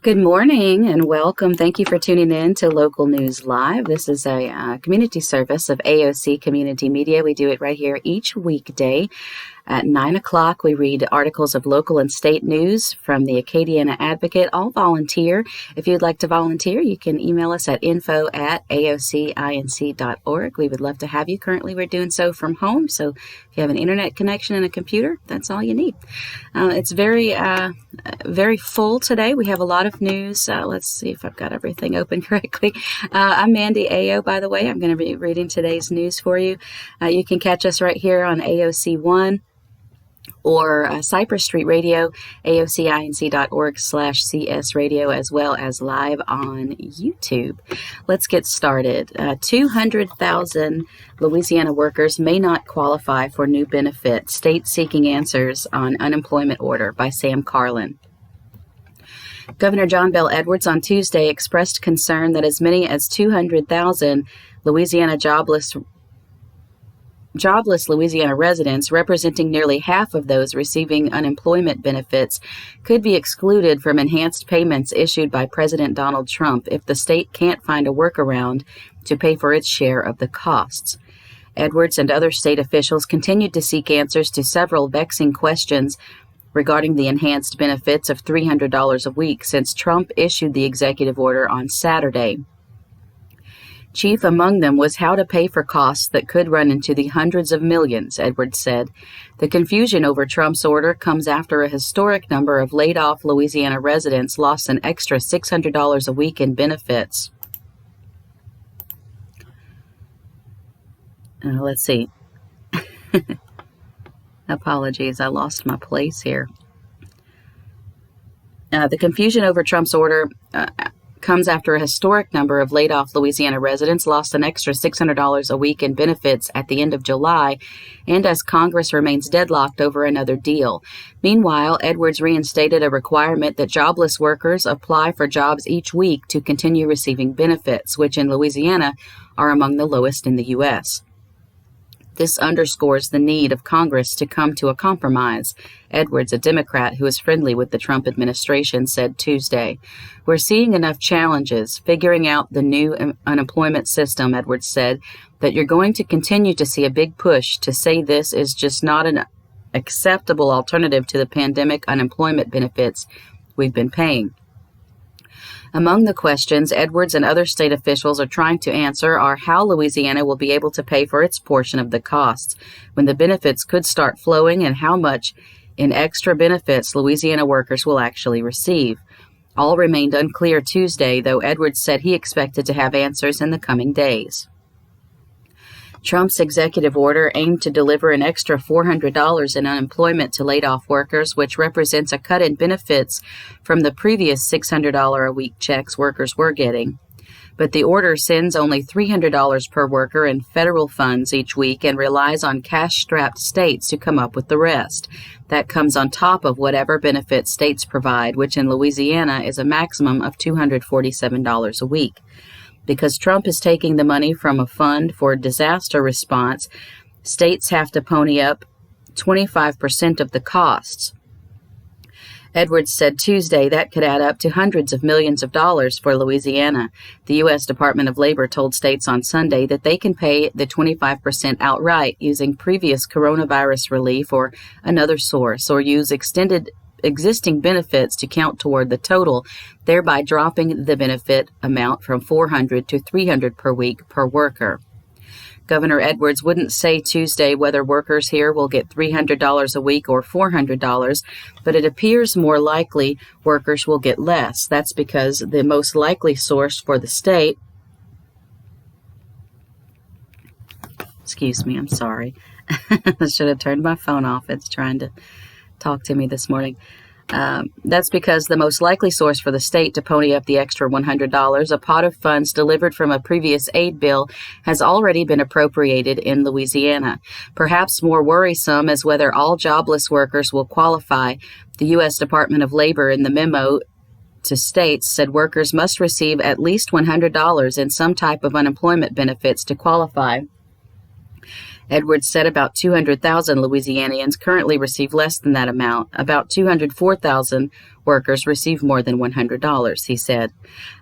Good morning and welcome. Thank you for tuning in to Local News Live. This is a community service of AOC Community Media. We do it right here each weekday. At 9 o'clock, we read articles of local and state news from the Acadiana Advocate, all volunteer. If you'd like to volunteer, you can email us at info@aocinc.org. We would love to have you. Currently, we're doing so from home, so if you have an internet connection and a computer, that's all you need. It's very full today. We have a lot of news. Let's see if I've got everything open correctly. I'm Mandy AO, by the way. I'm going to be reading today's news for you. You can catch us right here on AOC 1. Or Cypress Street Radio, aocinc.org/CS radio, as well as live on YouTube. Let's get started. 200,000 Louisiana workers may not qualify for new benefits. State seeking answers on unemployment order by Sam Carlin. Governor John Bel Edwards on Tuesday expressed concern that as many as 200,000 Louisiana jobless Louisiana residents, representing nearly half of those receiving unemployment benefits, could be excluded from enhanced payments issued by President Donald Trump if the state can't find a workaround to pay for its share of the costs. Edwards and other state officials continued to seek answers to several vexing questions regarding the enhanced benefits of $300 a week since Trump issued the executive order on Saturday. Chief among them was how to pay for costs that could run into the hundreds of millions, Edwards said. The confusion over Trump's order comes after a historic number of laid-off Louisiana residents lost an extra $600 a week in benefits. Let's see. Apologies, I lost my place here. The confusion over Trump's order comes after a historic number of laid-off Louisiana residents lost an extra $600 a week in benefits at the end of July, and as Congress remains deadlocked over another deal. Meanwhile, Edwards reinstated a requirement that jobless workers apply for jobs each week to continue receiving benefits, which in Louisiana are among the lowest in the U.S. This underscores the need of Congress to come to a compromise, Edwards, a Democrat who is friendly with the Trump administration, said Tuesday. We're seeing enough challenges figuring out the new unemployment system, Edwards said, that you're going to continue to see a big push to say this is just not an acceptable alternative to the pandemic unemployment benefits we've been paying. Among the questions Edwards and other state officials are trying to answer are how Louisiana will be able to pay for its portion of the costs, when the benefits could start flowing, and how much in extra benefits Louisiana workers will actually receive. All remained unclear Tuesday, though Edwards said he expected to have answers in the coming days. Trump's executive order aimed to deliver an extra $400 in unemployment to laid-off workers, which represents a cut in benefits from the previous $600 a week checks workers were getting. But the order sends only $300 per worker in federal funds each week and relies on cash-strapped states to come up with the rest. That comes on top of whatever benefits states provide, which in Louisiana is a maximum of $247 a week. Because Trump is taking the money from a fund for disaster response, states have to pony up 25% of the costs. Edwards said Tuesday that could add up to hundreds of millions of dollars for Louisiana. The U.S. Department of Labor told states on Sunday that they can pay the 25% outright using previous coronavirus relief or another source, or use existing benefits to count toward the total, thereby dropping the benefit amount from $400 to $300 per week per worker. Governor Edwards wouldn't say Tuesday whether workers here will get $300 a week or $400, but it appears more likely workers will get less. That's because the most likely source for the state, excuse me, I'm sorry. I should have turned my phone off. It's trying to talk to me this morning. That's because the most likely source for the state to pony up the extra $100, a pot of funds delivered from a previous aid bill, has already been appropriated in Louisiana. Perhaps more worrisome is whether all jobless workers will qualify. The U.S. Department of Labor, in the memo to states, said workers must receive at least $100 in some type of unemployment benefits to qualify. Edwards said about 200,000 Louisianians currently receive less than that amount. About 204,000 workers receive more than $100, he said.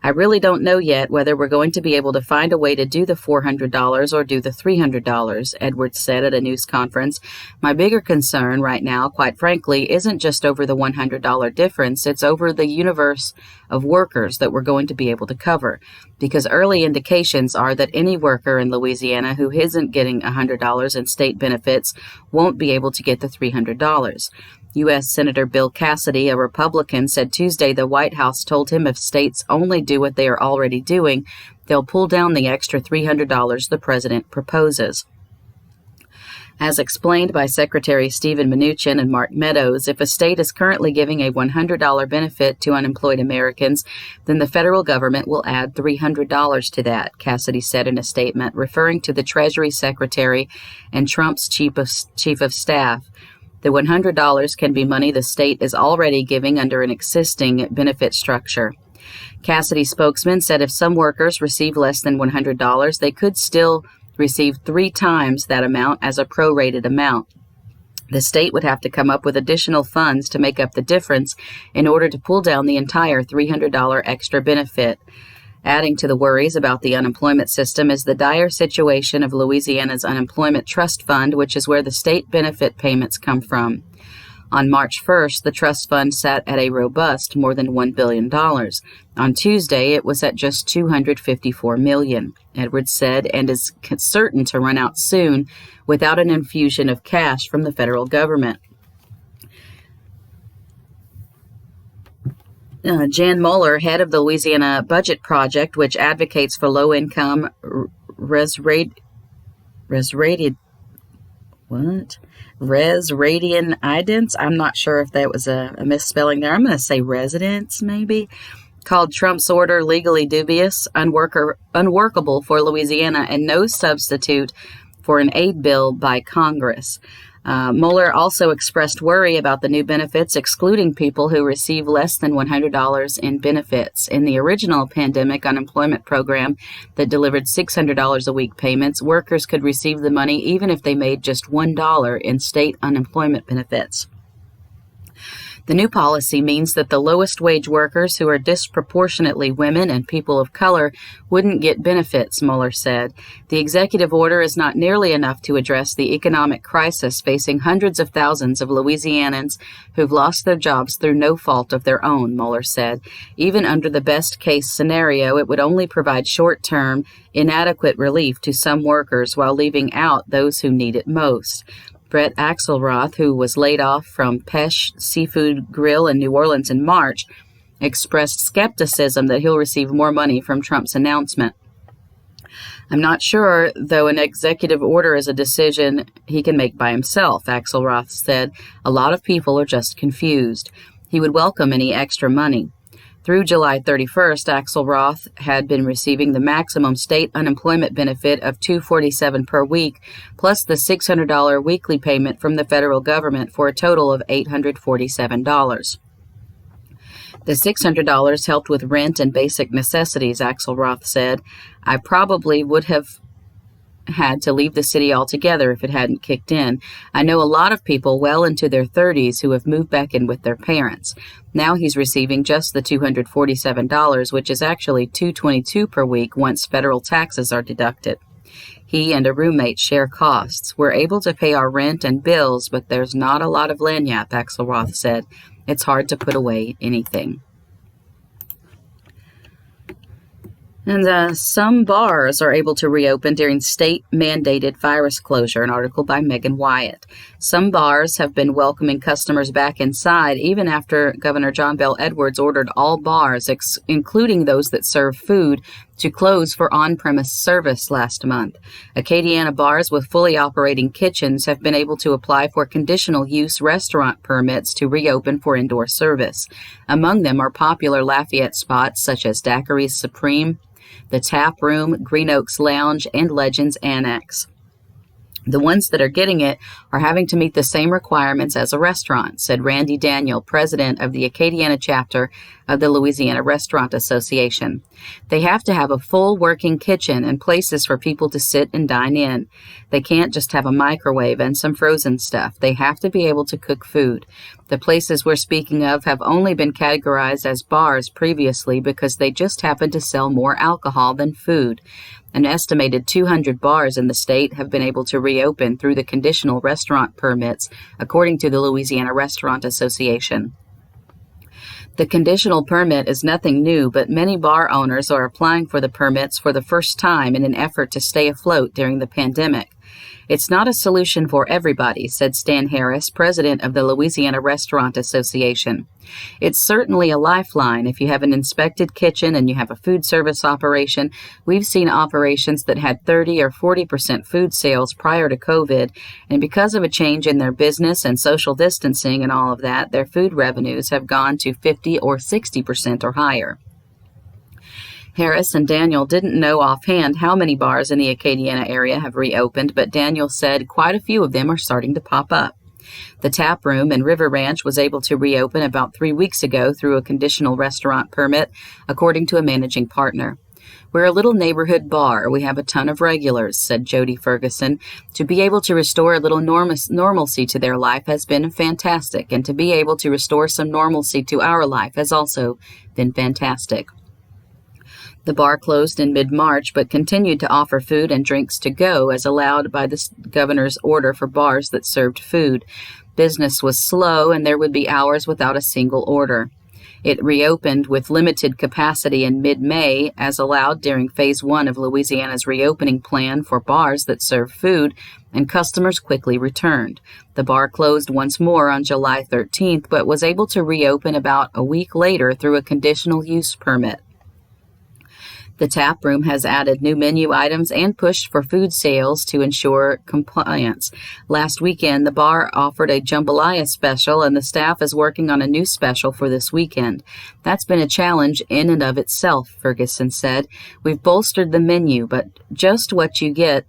I really don't know yet whether we're going to be able to find a way to do the $400 or do the $300, Edwards said at a news conference. My bigger concern right now, quite frankly, isn't just over the $100 difference. It's over the universe of workers that we're going to be able to cover, because early indications are that any worker in Louisiana who isn't getting $100 in state benefits won't be able to get the $300. U.S. Senator Bill Cassidy, a Republican, said Tuesday the White House told him if states only do what they are already doing, they'll pull down the extra $300 the president proposes. As explained by Secretary Steven Mnuchin and Mark Meadows, if a state is currently giving a $100 benefit to unemployed Americans, then the federal government will add $300 to that, Cassidy said in a statement, referring to the Treasury Secretary and Trump's chief of staff. The $100 can be money the state is already giving under an existing benefit structure. Cassidy's spokesman said if some workers receive less than $100, they could still receive 3 times that amount as a prorated amount. The state would have to come up with additional funds to make up the difference in order to pull down the entire $300 extra benefit. Adding to the worries about the unemployment system is the dire situation of Louisiana's Unemployment Trust Fund, which is where the state benefit payments come from. On March 1st, the trust fund sat at a robust more than $1 billion. On Tuesday, it was at just $254 million, Edwards said, and is certain to run out soon without an infusion of cash from the federal government. Jan Mueller, head of the Louisiana Budget Project, which advocates for low-income res-radian idents. I'm not sure if that was a misspelling there. I'm going to say residents, maybe. Called Trump's order legally dubious, unworkable for Louisiana, and no substitute for an aid bill by Congress. Mueller also expressed worry about the new benefits excluding people who receive less than $100 in benefits. In the original pandemic unemployment program that delivered $600 a week payments, workers could receive the money even if they made just $1 in state unemployment benefits. The new policy means that the lowest wage workers, who are disproportionately women and people of color, wouldn't get benefits, Mueller said. The executive order is not nearly enough to address the economic crisis facing hundreds of thousands of Louisianans who've lost their jobs through no fault of their own, Mueller said. Even under the best-case scenario, it would only provide short-term, inadequate relief to some workers while leaving out those who need it most. Brett Axelroth, who was laid off from Pesh Seafood Grill in New Orleans in March, expressed skepticism that he'll receive more money from Trump's announcement. I'm not sure, though an executive order is a decision he can make by himself, Axelroth said. A lot of people are just confused. He would welcome any extra money. Through July 31st, Axelroth had been receiving the maximum state unemployment benefit of $247 per week, plus the $600 weekly payment from the federal government for a total of $847. The $600 helped with rent and basic necessities, Axelroth said. I probably would have had to leave the city altogether if it hadn't kicked in. I know a lot of people well into their 30s who have moved back in with their parents. Now he's receiving just the $247, which is actually $222 per week once federal taxes are deducted. He and a roommate share costs. We're able to pay our rent and bills, but there's not a lot of lagniappe, Axelroth said. It's hard to put away anything. And some bars are able to reopen during state-mandated virus closure, an article by Megan Wyatt. Some bars have been welcoming customers back inside even after Governor John Bel Edwards ordered all bars, including those that serve food, to close for on-premise service last month. Acadiana bars with fully operating kitchens have been able to apply for conditional use restaurant permits to reopen for indoor service. Among them are popular Lafayette spots such as Daiquiri's Supreme, the Tap Room, Green Oaks Lounge, and Legends Annex. The ones that are getting it are having to meet the same requirements as a restaurant, said Randy Daniel, president of the Acadiana chapter of the Louisiana Restaurant Association. They have to have a full working kitchen and places for people to sit and dine in. They can't just have a microwave and some frozen stuff. They have to be able to cook food. The places we're speaking of have only been categorized as bars previously because they just happen to sell more alcohol than food. An estimated 200 bars in the state have been able to reopen through the conditional restaurant permits, according to the Louisiana Restaurant Association. The conditional permit is nothing new, but many bar owners are applying for the permits for the first time in an effort to stay afloat during the pandemic. It's not a solution for everybody, said Stan Harris, president of the Louisiana Restaurant Association. It's certainly a lifeline if you have an inspected kitchen and you have a food service operation. We've seen operations that had 30 or 40% food sales prior to COVID, and because of a change in their business and social distancing and all of that, their food revenues have gone to 50 or 60% or higher. Harris and Daniel didn't know offhand how many bars in the Acadiana area have reopened, but Daniel said quite a few of them are starting to pop up. The Tap Room in River Ranch was able to reopen about 3 weeks ago through a conditional restaurant permit, according to a managing partner. We're a little neighborhood bar. We have a ton of regulars, said Jody Ferguson. To be able to restore a little normalcy to their life has been fantastic, and to be able to restore some normalcy to our life has also been fantastic. The bar closed in mid-March, but continued to offer food and drinks to go as allowed by the governor's order for bars that served food. Business was slow, and there would be hours without a single order. It reopened with limited capacity in mid-May, as allowed during Phase 1 of Louisiana's reopening plan for bars that serve food, and customers quickly returned. The bar closed once more on July 13th, but was able to reopen about a week later through a conditional use permit. The Tap Room has added new menu items and pushed for food sales to ensure compliance. Last weekend, the bar offered a jambalaya special, and the staff is working on a new special for this weekend. That's been a challenge in and of itself, Ferguson said. We've bolstered the menu, but just what you get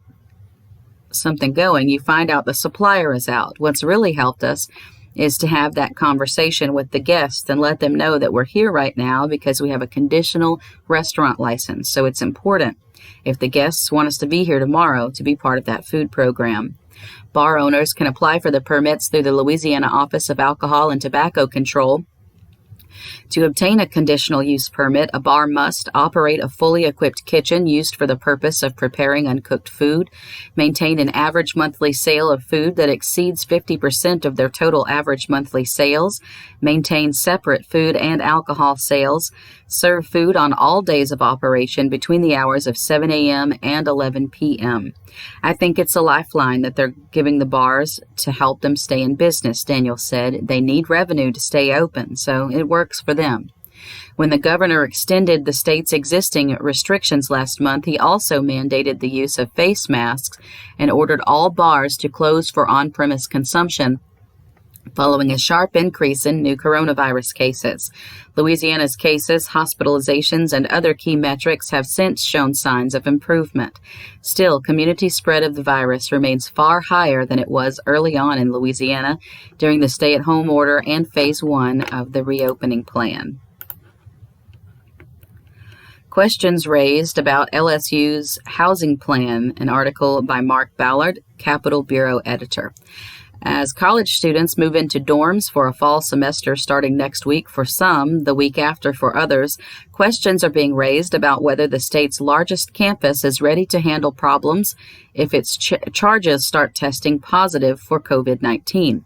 something going, you find out the supplier is out. What's really helped us is to have that conversation with the guests and let them know that we're here right now because we have a conditional restaurant license. So it's important, if the guests want us to be here tomorrow, to be part of that food program. Bar owners can apply for the permits through the Louisiana Office of Alcohol and Tobacco Control. To obtain a conditional use permit, a bar must operate a fully equipped kitchen used for the purpose of preparing uncooked food, maintain an average monthly sale of food that exceeds 50% of their total average monthly sales, maintain separate food and alcohol sales, serve food on all days of operation between the hours of 7 a.m. and 11 p.m. I think it's a lifeline that they're giving the bars to help them stay in business, Daniel said. They need revenue to stay open, so it works for them. When the governor extended the state's existing restrictions last month, he also mandated the use of face masks and ordered all bars to close for on-premise consumption, following a sharp increase in new coronavirus cases. Louisiana's cases, hospitalizations, and other key metrics have since shown signs of improvement. Still, community spread of the virus remains far higher than it was early on in Louisiana during the stay-at-home order and Phase 1 of the reopening plan. Questions raised about LSU's housing plan, an article by Mark Ballard, Capitol Bureau editor. As college students move into dorms for a fall semester starting next week for some, the week after for others, questions are being raised about whether the state's largest campus is ready to handle problems if its charges start testing positive for COVID-19.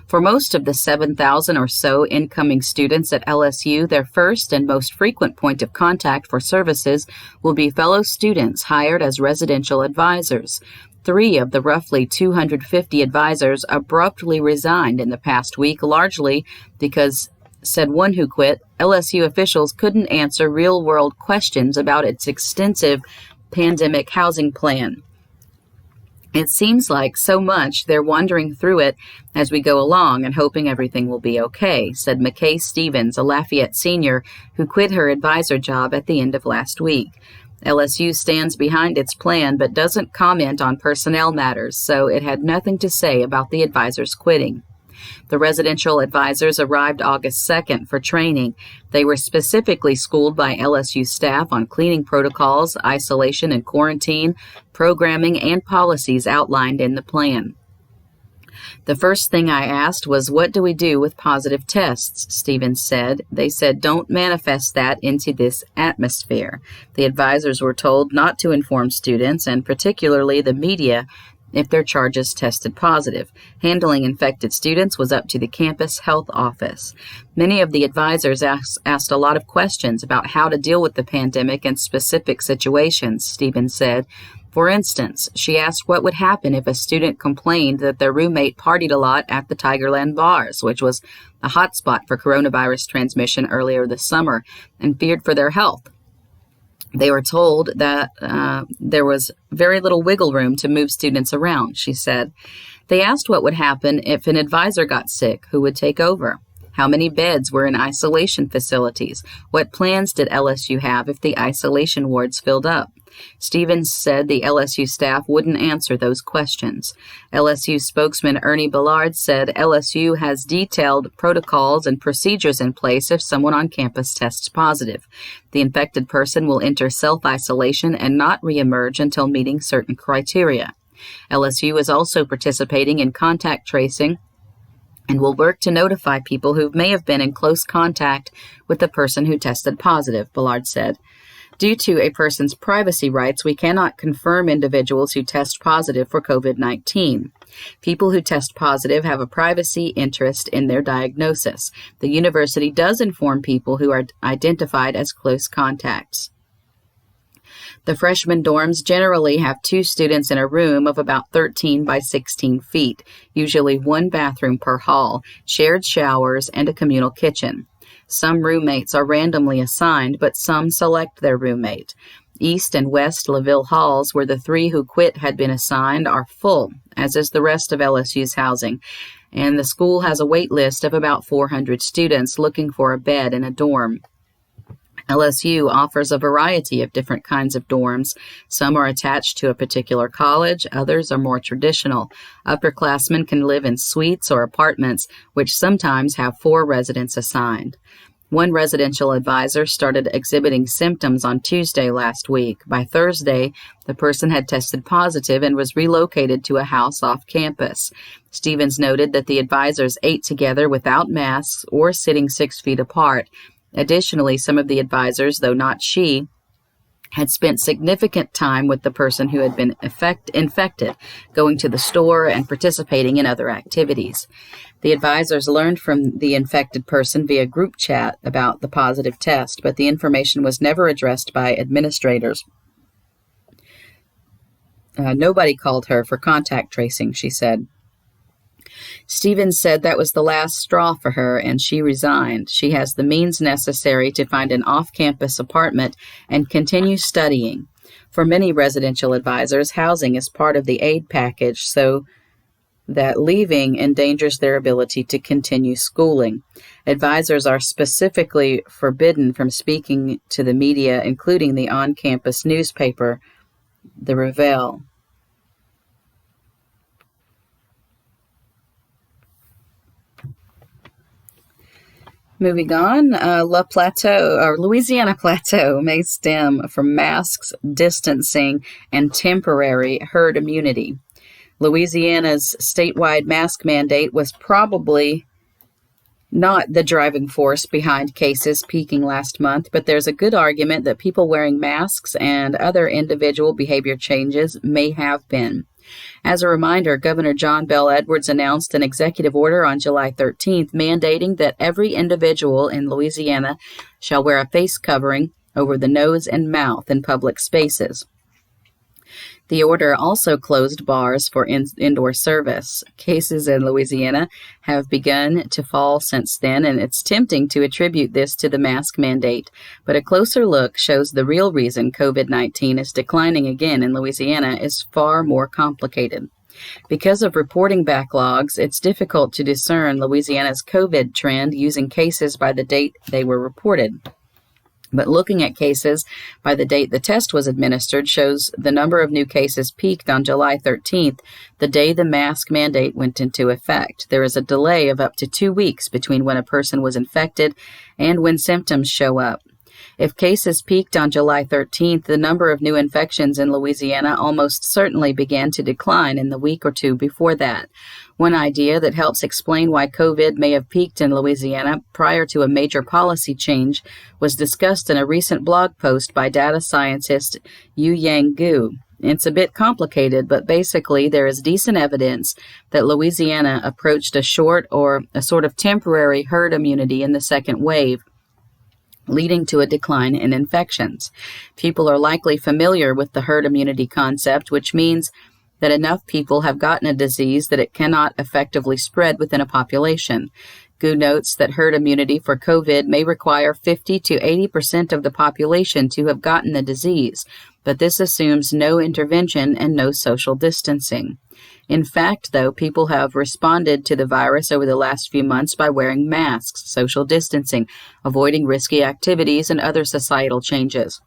For most of the 7,000 or so incoming students at LSU, their first and most frequent point of contact for services will be fellow students hired as residential advisors. 3 of the roughly 250 advisors abruptly resigned in the past week, largely because, said one who quit, LSU officials couldn't answer real-world questions about its extensive pandemic housing plan. It seems like so much they're wandering through it as we go along and hoping everything will be okay, said McKay Stevens, a Lafayette senior who quit her advisor job at the end of last week. LSU stands behind its plan but doesn't comment on personnel matters, so it had nothing to say about the advisors quitting. The residential advisors arrived August 2nd for training. They were specifically schooled by LSU staff on cleaning protocols, isolation and quarantine, programming, and policies outlined in the plan. The first thing I asked was, what do we do with positive tests? Stevens said. They said, don't manifest that into this atmosphere. The advisors were told not to inform students, and particularly the media, if their charges tested positive. Handling infected students was up to the campus health office. Many of the advisors asked a lot of questions about how to deal with the pandemic in specific situations, Stevens said. For instance, she asked what would happen if a student complained that their roommate partied a lot at the Tigerland bars, which was a hotspot for coronavirus transmission earlier this summer, and feared for their health. They were told that there was very little wiggle room to move students around, she said. They asked what would happen if an advisor got sick, who would take over. How many beds were in isolation facilities? What plans did LSU have if the isolation wards filled up? Stevens said the LSU staff wouldn't answer those questions. LSU spokesman Ernie Ballard said LSU has detailed protocols and procedures in place if someone on campus tests positive. The infected person will enter self-isolation and not reemerge until meeting certain criteria. LSU is also participating in contact tracing and will work to notify people who may have been in close contact with the person who tested positive, Ballard said. Due to a person's privacy rights, we cannot confirm individuals who test positive for COVID-19. People who test positive have a privacy interest in their diagnosis. The university does inform people who are identified as close contacts. The freshman dorms generally have 2 students in a room of about 13 by 16 feet, usually 1 bathroom per hall, shared showers, and a communal kitchen. Some roommates are randomly assigned, but some select their roommate. East and West LaVille halls, where the 3 who quit had been assigned, are full, as is the rest of LSU's housing, and the school has a wait list of about 400 students looking for a bed in a dorm. LSU offers a variety of different kinds of dorms. Some are attached to a particular college, others are more traditional. Upperclassmen can live in suites or apartments, which sometimes have 4 residents assigned. One residential advisor started exhibiting symptoms on Tuesday last week. By Thursday, the person had tested positive and was relocated to a house off campus. Stevens noted that the advisors ate together without masks or sitting 6 feet apart. Additionally, some of the advisors, though not she, had spent significant time with the person who had been infected, going to the store and participating in other activities. The advisors learned from the infected person via group chat about the positive test, but the information was never addressed by administrators. Nobody called her for contact tracing, she said. Stevens said that was the last straw for her, and she resigned. She has the means necessary to find an off-campus apartment and continue studying. For many residential advisors, housing is part of the aid package, so that leaving endangers their ability to continue schooling. Advisors are specifically forbidden from speaking to the media, including the on-campus newspaper, The Reveille. Moving on, Louisiana Plateau may stem from masks, distancing, and temporary herd immunity. Louisiana's statewide mask mandate was probably not the driving force behind cases peaking last month, but there's a good argument that people wearing masks and other individual behavior changes may have been. As a reminder, Governor John Bel Edwards announced an executive order on July 13th mandating that every individual in Louisiana shall wear a face covering over the nose and mouth in public spaces. The order also closed bars for indoor service. Cases in Louisiana have begun to fall since then, and it's tempting to attribute this to the mask mandate. But a closer look shows the real reason COVID-19 is declining again in Louisiana is far more complicated. Because of reporting backlogs, it's difficult to discern Louisiana's COVID trend using cases by the date they were reported. But looking at cases by the date the test was administered shows the number of new cases peaked on July 13th, the day the mask mandate went into effect. There is a delay of up to 2 weeks between when a person was infected and when symptoms show up. If cases peaked on July 13th, the number of new infections in Louisiana almost certainly began to decline in the week or two before that. One idea that helps explain why COVID may have peaked in Louisiana prior to a major policy change was discussed in a recent blog post by data scientist Yu-Yang Gu. It's a bit complicated, but basically there is decent evidence that Louisiana approached a short or a sort of temporary herd immunity in the second wave, leading to a decline in infections. People are likely familiar with the herd immunity concept, which means that enough people have gotten a disease that it cannot effectively spread within a population. Gu notes that herd immunity for COVID may require 50 to 80% of the population to have gotten the disease, but this assumes no intervention and no social distancing. In fact, though, people have responded to the virus over the last few months by wearing masks, social distancing, avoiding risky activities, and other societal changes.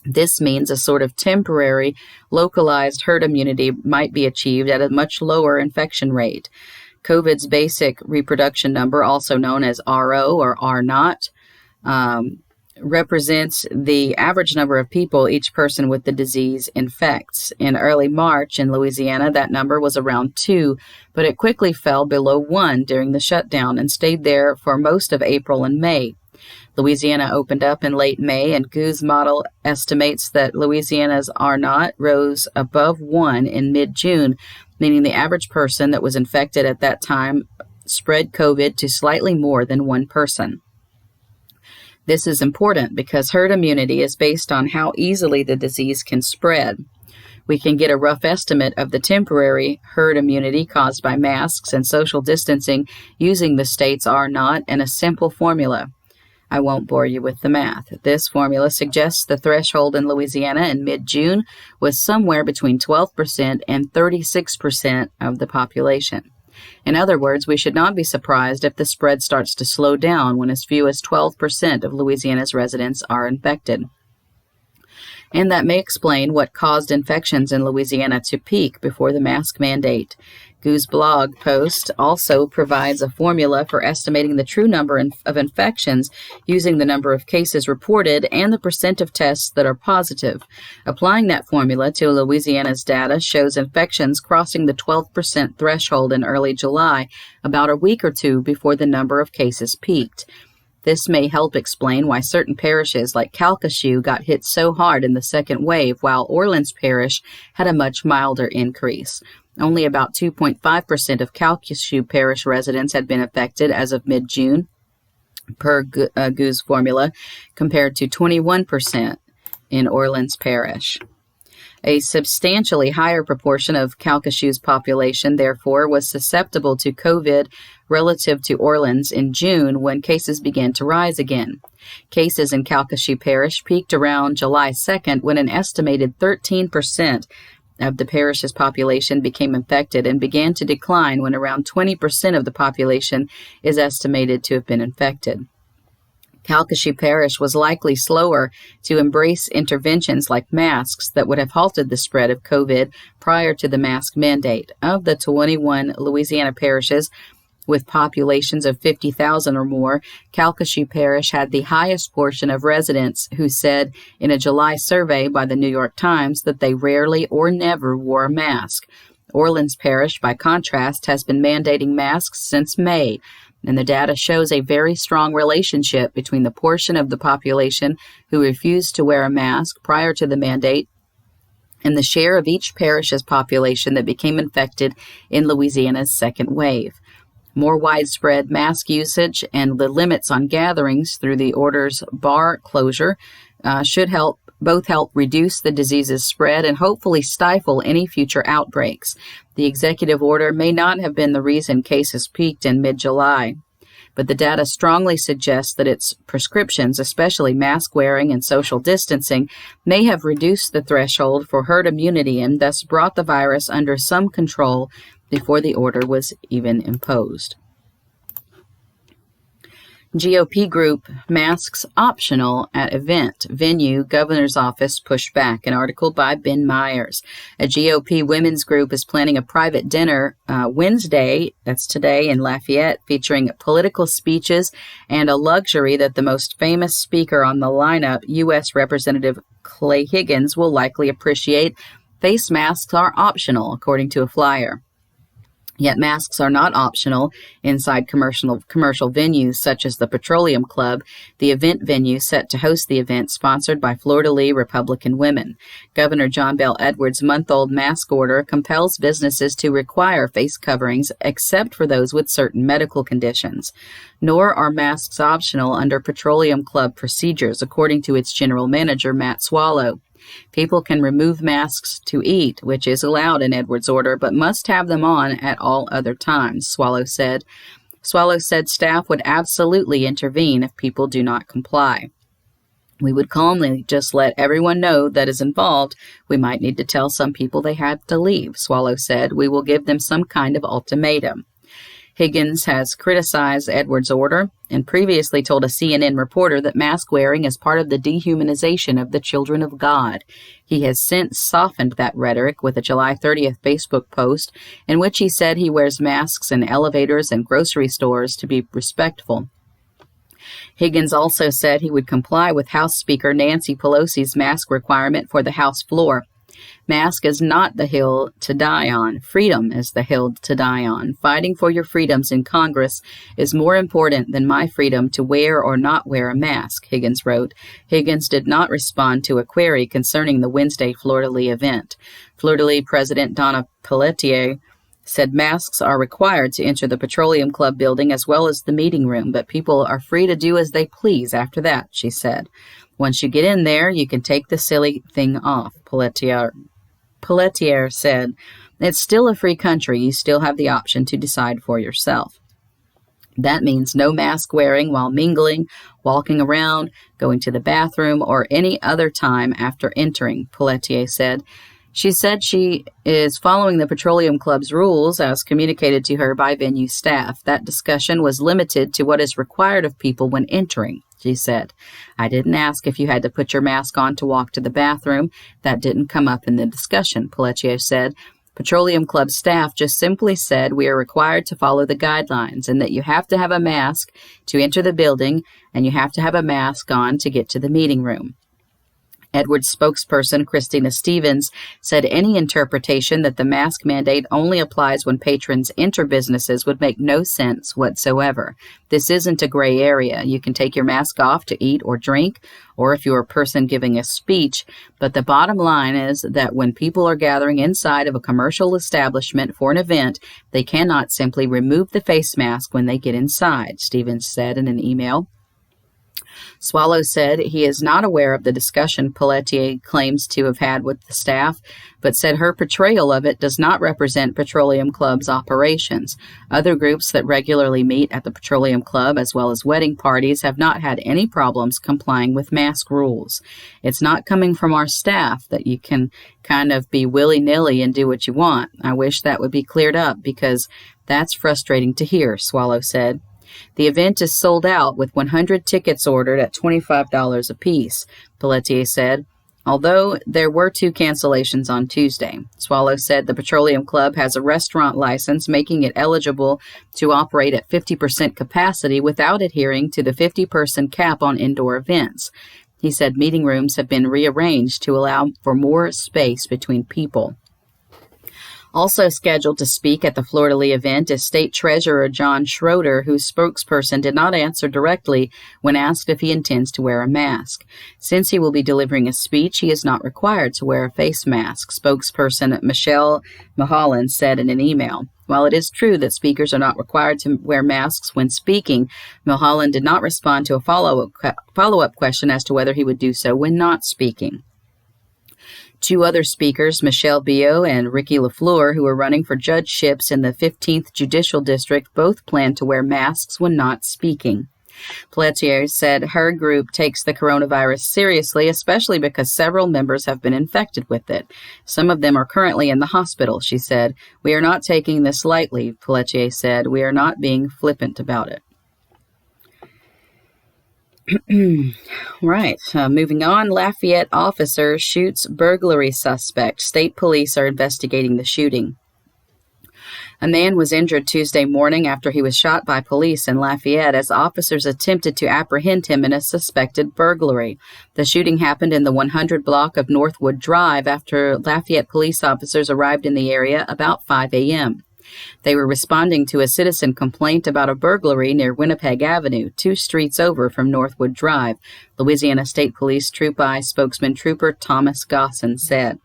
This means a sort of temporary, localized herd immunity might be achieved at a much lower infection rate. COVID's basic reproduction number, also known as RO or R0, represents the average number of people each person with the disease infects. In early March in Louisiana, that number was around 2, but it quickly fell below 1 during the shutdown and stayed there for most of April and May. Louisiana opened up in late May, and Gu's model estimates that Louisiana's R0 rose above 1 in mid-June, meaning the average person that was infected at that time spread COVID to slightly more than one person. This is important because herd immunity is based on how easily the disease can spread. We can get a rough estimate of the temporary herd immunity caused by masks and social distancing using the state's R0 and a simple formula. I won't bore you with the math. This formula suggests the threshold in Louisiana in mid-June was somewhere between 12% and 36% of the population. In other words, we should not be surprised if the spread starts to slow down when as few as 12% of Louisiana's residents are infected. And that may explain what caused infections in Louisiana to peak before the mask mandate. Gu's blog post also provides a formula for estimating the true number of infections using the number of cases reported and the percent of tests that are positive. Applying that formula to Louisiana's data shows infections crossing the 12% threshold in early July, about a week or two before the number of cases peaked. This may help explain why certain parishes like Calcasieu got hit so hard in the second wave, while Orleans Parish had a much milder increase. Only about 2.5% of Calcasieu Parish residents had been affected as of mid-June, per Gu's formula, compared to 21% in Orleans Parish. A substantially higher proportion of Calcasieu's population, therefore, was susceptible to COVID relative to Orleans in June when cases began to rise again. Cases in Calcasieu Parish peaked around July 2nd when an estimated 13% of the parish's population became infected and began to decline when around 20% of the population is estimated to have been infected. Calcasieu Parish was likely slower to embrace interventions like masks that would have halted the spread of COVID prior to the mask mandate. Of the 21 Louisiana parishes with populations of 50,000 or more, Calcasieu Parish had the highest portion of residents who said in a July survey by the New York Times that they rarely or never wore a mask. Orleans Parish, by contrast, has been mandating masks since May, and the data shows a very strong relationship between the portion of the population who refused to wear a mask prior to the mandate and the share of each parish's population that became infected in Louisiana's second wave. More widespread mask usage and the limits on gatherings through the order's bar closure should both help reduce the disease's spread and hopefully stifle any future outbreaks. The executive order may not have been the reason cases peaked in mid-July, but the data strongly suggests that its prescriptions, especially mask wearing and social distancing, may have reduced the threshold for herd immunity and thus brought the virus under some control before the order was even imposed. GOP group masks optional at event. Venue, governor's office pushed back. An article by Ben Myers. A GOP women's group is planning a private dinner Wednesday, that's today, in Lafayette, featuring political speeches and a luxury that the most famous speaker on the lineup, U.S. Representative Clay Higgins, will likely appreciate. Face masks are optional, according to a flyer. Yet masks are not optional inside commercial venues such as the Petroleum Club, the event venue set to host the event sponsored by Fleur-de-Lis Republican women. Governor John Bel Edwards' month-old mask order compels businesses to require face coverings except for those with certain medical conditions. Nor are masks optional under Petroleum Club procedures, according to its general manager, Matt Swallow. People can remove masks to eat, which is allowed in Edwards' order, but must have them on at all other times, Swallow said. Swallow said staff would absolutely intervene if people do not comply. We would calmly just let everyone know that is involved. We might need to tell some people they had to leave, Swallow said. We will give them some kind of ultimatum. Higgins has criticized Edwards' order and previously told a CNN reporter that mask wearing is part of the dehumanization of the children of God. He has since softened that rhetoric with a July 30th Facebook post in which he said he wears masks in elevators and grocery stores to be respectful. Higgins also said he would comply with House Speaker Nancy Pelosi's mask requirement for the House floor. Mask is not the hill to die on. Freedom is the hill to die on. Fighting for your freedoms in Congress is more important than my freedom to wear or not wear a mask, Higgins wrote. Higgins did not respond to a query concerning the Wednesday Fleur-de-Lis event. Fleur-de-Lis President Donna Pelletier said masks are required to enter the Petroleum Club building as well as the meeting room, but people are free to do as they please after that, she said. Once you get in there, you can take the silly thing off, Pelletier said. It's still a free country. You still have the option to decide for yourself. That means no mask wearing while mingling, walking around, going to the bathroom, or any other time after entering, Pelletier said. She said she is following the Petroleum Club's rules as communicated to her by venue staff. That discussion was limited to what is required of people when entering, she said. I didn't ask if you had to put your mask on to walk to the bathroom. That didn't come up in the discussion, Pelletier said. Petroleum Club staff just simply said we are required to follow the guidelines and that you have to have a mask to enter the building and you have to have a mask on to get to the meeting room. Edwards spokesperson Christina Stevens said any interpretation that the mask mandate only applies when patrons enter businesses would make no sense whatsoever. This isn't a gray area. You can take your mask off to eat or drink, or if you're a person giving a speech, but the bottom line is that when people are gathering inside of a commercial establishment for an event, they cannot simply remove the face mask when they get inside, Stevens said in an email. Swallow said he is not aware of the discussion Pelletier claims to have had with the staff, but said her portrayal of it does not represent Petroleum Club's operations. Other groups that regularly meet at the Petroleum Club, as well as wedding parties, have not had any problems complying with mask rules. It's not coming from our staff that you can kind of be willy-nilly and do what you want. I wish that would be cleared up because that's frustrating to hear, Swallow said. The event is sold out with 100 tickets ordered at $25 apiece, Pelletier said, although there were 2 cancellations on Tuesday. Swallow said the Petroleum Club has a restaurant license, making it eligible to operate at 50% capacity without adhering to the 50-person cap on indoor events. He said meeting rooms have been rearranged to allow for more space between people. Also scheduled to speak at the Fleur-de-Lis event is State Treasurer John Schroeder, whose spokesperson did not answer directly when asked if he intends to wear a mask. Since he will be delivering a speech, he is not required to wear a face mask, spokesperson Michelle Mulholland said in an email. While it is true that speakers are not required to wear masks when speaking, Mulholland did not respond to a follow-up question as to whether he would do so when not speaking. 2 other speakers, Michelle Beau and Ricky LaFleur, who are running for judgeships in the 15th Judicial District, both plan to wear masks when not speaking. Pelletier said her group takes the coronavirus seriously, especially because several members have been infected with it. Some of them are currently in the hospital, she said. We are not taking this lightly, Pelletier said. We are not being flippant about it. Right. Moving on, Lafayette officer shoots burglary suspect. State police are investigating the shooting. A man was injured Tuesday morning after he was shot by police in Lafayette as officers attempted to apprehend him in a suspected burglary. The shooting happened in the 100 block of Northwood Drive after Lafayette police officers arrived in the area about 5 a.m. They were responding to a citizen complaint about a burglary near Winnipeg Avenue, 2 streets over from Northwood Drive, Louisiana State Police Troop I spokesman Trooper Thomas Gosson said.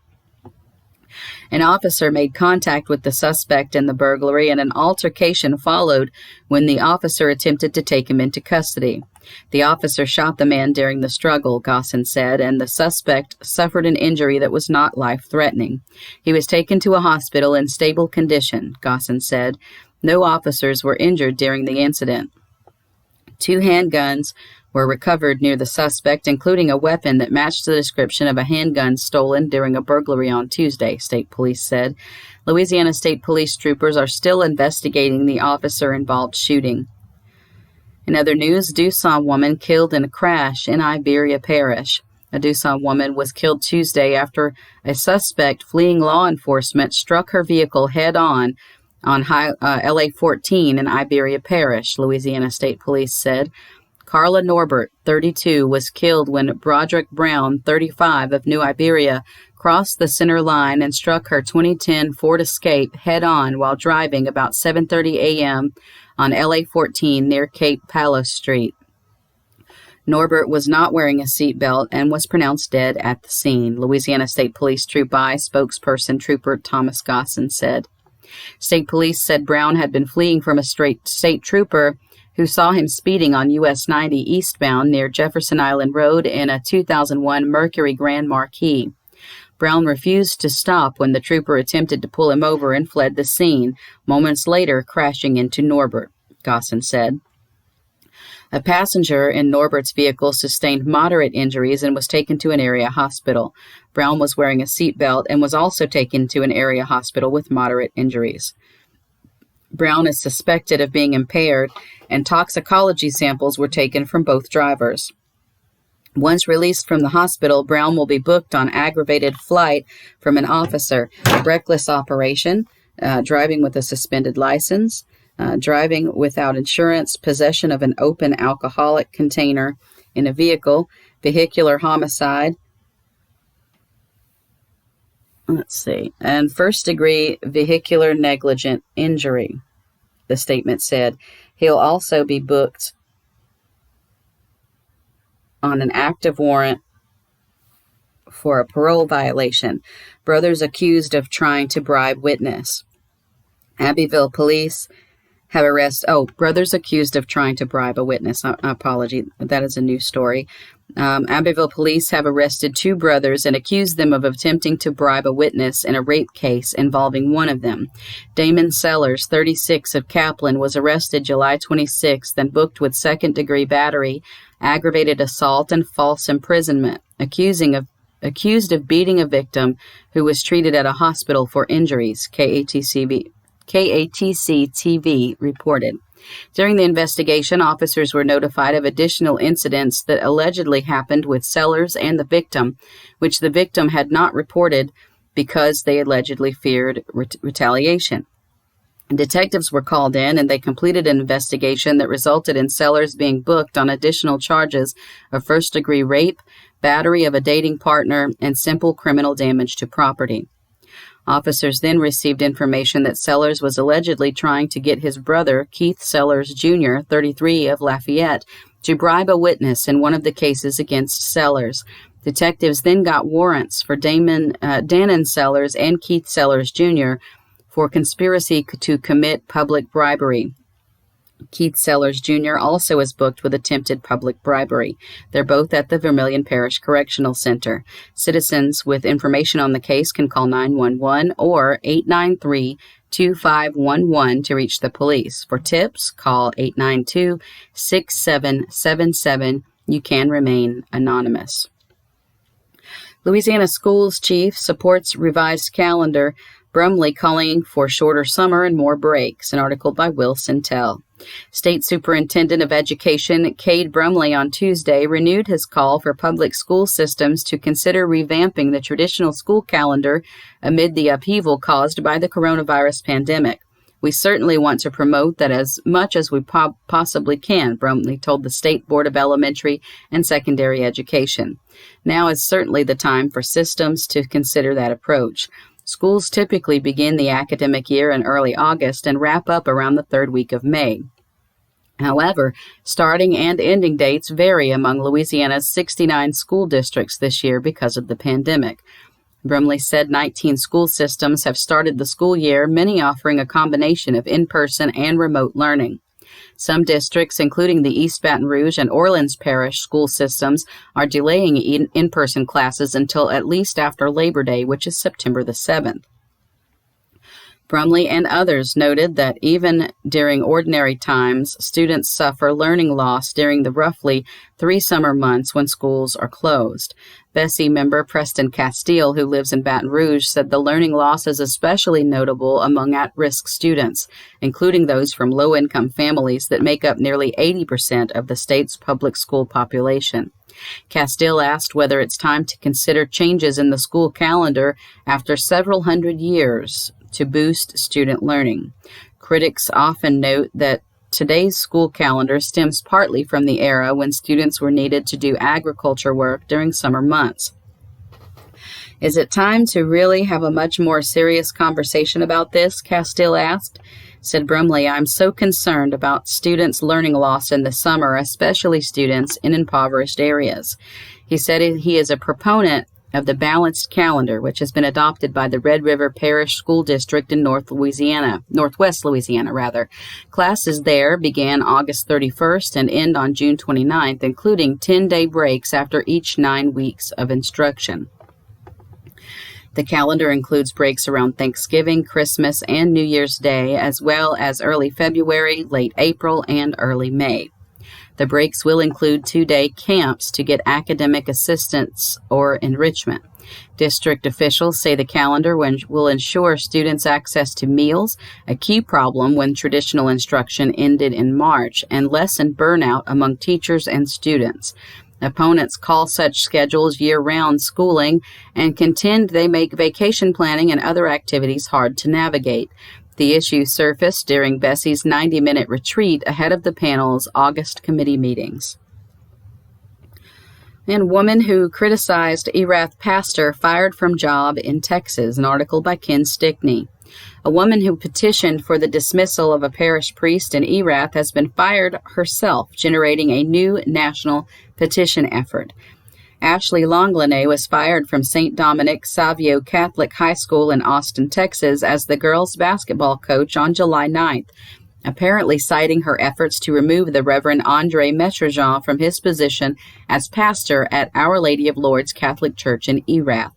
An officer made contact with the suspect in the burglary, and an altercation followed when the officer attempted to take him into custody. The officer shot the man during the struggle, Gosson said, and the suspect suffered an injury that was not life-threatening. He was taken to a hospital in stable condition, Gosson said. No officers were injured during the incident. 2 handguns were recovered near the suspect, including a weapon that matched the description of a handgun stolen during a burglary on Tuesday, state police said. Louisiana State Police troopers are still investigating the officer-involved shooting. In other news, Doosan woman killed in a crash in Iberia Parish. A Doosan woman was killed Tuesday after a suspect fleeing law enforcement struck her vehicle head-on LA 14 in Iberia Parish, Louisiana State Police said. Carla Norbert, 32, was killed when Broderick Brown, 35, of New Iberia, crossed the center line and struck her 2010 Ford Escape head-on while driving about 7:30 a.m. on LA 14 near Cape Palos Street. Norbert was not wearing a seatbelt and was pronounced dead at the scene, Louisiana State Police Troop I spokesperson Trooper Thomas Gosson said. State police said Brown had been fleeing from a state trooper who saw him speeding on US 90 eastbound near Jefferson Island Road in a 2001 Mercury Grand Marquis. Brown refused to stop when the trooper attempted to pull him over and fled the scene, moments later crashing into Norbert, Gosson said. A passenger in Norbert's vehicle sustained moderate injuries and was taken to an area hospital. Brown was wearing a seatbelt and was also taken to an area hospital with moderate injuries. Brown is suspected of being impaired, and toxicology samples were taken from both drivers. Once released from the hospital, Brown will be booked on aggravated flight from an officer, reckless operation, driving with a suspended license, driving without insurance, possession of an open alcoholic container in a vehicle, vehicular homicide, and first-degree vehicular negligent injury, the statement said. He'll also be booked on an active warrant for a parole violation. Brothers accused of trying to bribe witness. Abbeville police have brothers accused of trying to bribe a witness. Apology, that is a new story. Abbeville police have arrested 2 brothers and accused them of attempting to bribe a witness in a rape case involving one of them. Damon Sellers, 36, of Kaplan, was arrested July 26th and booked with second-degree battery, aggravated assault, and false imprisonment, accused of beating a victim who was treated at a hospital for injuries, KATC-TV reported. During the investigation, officers were notified of additional incidents that allegedly happened with Sellers and the victim, which the victim had not reported because they allegedly feared retaliation. Detectives were called in, and they completed an investigation that resulted in Sellers being booked on additional charges of first-degree rape, battery of a dating partner, and simple criminal damage to property. Officers then received information that Sellers was allegedly trying to get his brother, Keith Sellers Jr., 33, of Lafayette, to bribe a witness in one of the cases against Sellers. Detectives then got warrants for Danon Sellers and Keith Sellers Jr. for conspiracy to commit public bribery. Keith Sellers Jr. also is booked with attempted public bribery. They're both at the Vermilion Parish Correctional Center. Citizens with information on the case can call 911 or 893-2511 to reach the police. For tips, call 892-6777. You can remain anonymous. Louisiana Schools Chief supports revised calendar Brumley calling for shorter summer and more breaks, an article by Wilson Tell. State Superintendent of Education Cade Brumley on Tuesday renewed his call for public school systems to consider revamping the traditional school calendar amid the upheaval caused by the coronavirus pandemic. We certainly want to promote that as much as we possibly can, Brumley told the State Board of Elementary and Secondary Education. Now is certainly the time for systems to consider that approach. Schools typically begin the academic year in early August and wrap up around the third week of May. However, starting and ending dates vary among Louisiana's 69 school districts this year because of the pandemic. Brumley said 19 school systems have started the school year, many offering a combination of in-person and remote learning. Some districts, including the East Baton Rouge and Orleans Parish school systems, are delaying in-person classes until at least after Labor Day, which is September the 7th. Brumley and others noted that even during ordinary times, students suffer learning loss during the roughly 3 summer months when schools are closed. Bessie member Preston Castile, who lives in Baton Rouge, said the learning loss is especially notable among at-risk students, including those from low-income families that make up nearly 80% of the state's public school population. Castile asked whether it's time to consider changes in the school calendar after several hundred years to boost student learning. Critics often note that today's school calendar stems partly from the era when students were needed to do agriculture work during summer months. Is it time to really have a much more serious conversation about this? Castile asked. Said Brumley, I'm so concerned about students' learning loss in the summer, especially students in impoverished areas. He said he is a proponent of the balanced calendar, which has been adopted by the Red River Parish School District in Northwest Louisiana. Classes there began August 31st and end on June 29th, including 10-day breaks after each 9 weeks of instruction. The calendar includes breaks around Thanksgiving, Christmas, and New Year's Day, as well as early February, late April, and early May. The breaks will include 2-day camps to get academic assistance or enrichment. District officials say the calendar will ensure students access to meals, a key problem when traditional instruction ended in March, and lessen burnout among teachers and students. Opponents call such schedules year-round schooling and contend they make vacation planning and other activities hard to navigate. The issue surfaced during Bessie's 90-minute retreat ahead of the panel's August committee meetings. And woman who criticized Erath pastor fired from job in Texas, an article by Ken Stickney. A woman who petitioned for the dismissal of a parish priest in Erath has been fired herself, generating a new national petition effort. Ashley Longlanet was fired from St. Dominic Savio Catholic High School in Austin, Texas, as the girls' basketball coach on July 9th, apparently citing her efforts to remove the Reverend Andre Metrojean from his position as pastor at Our Lady of Lourdes Catholic Church in Erath.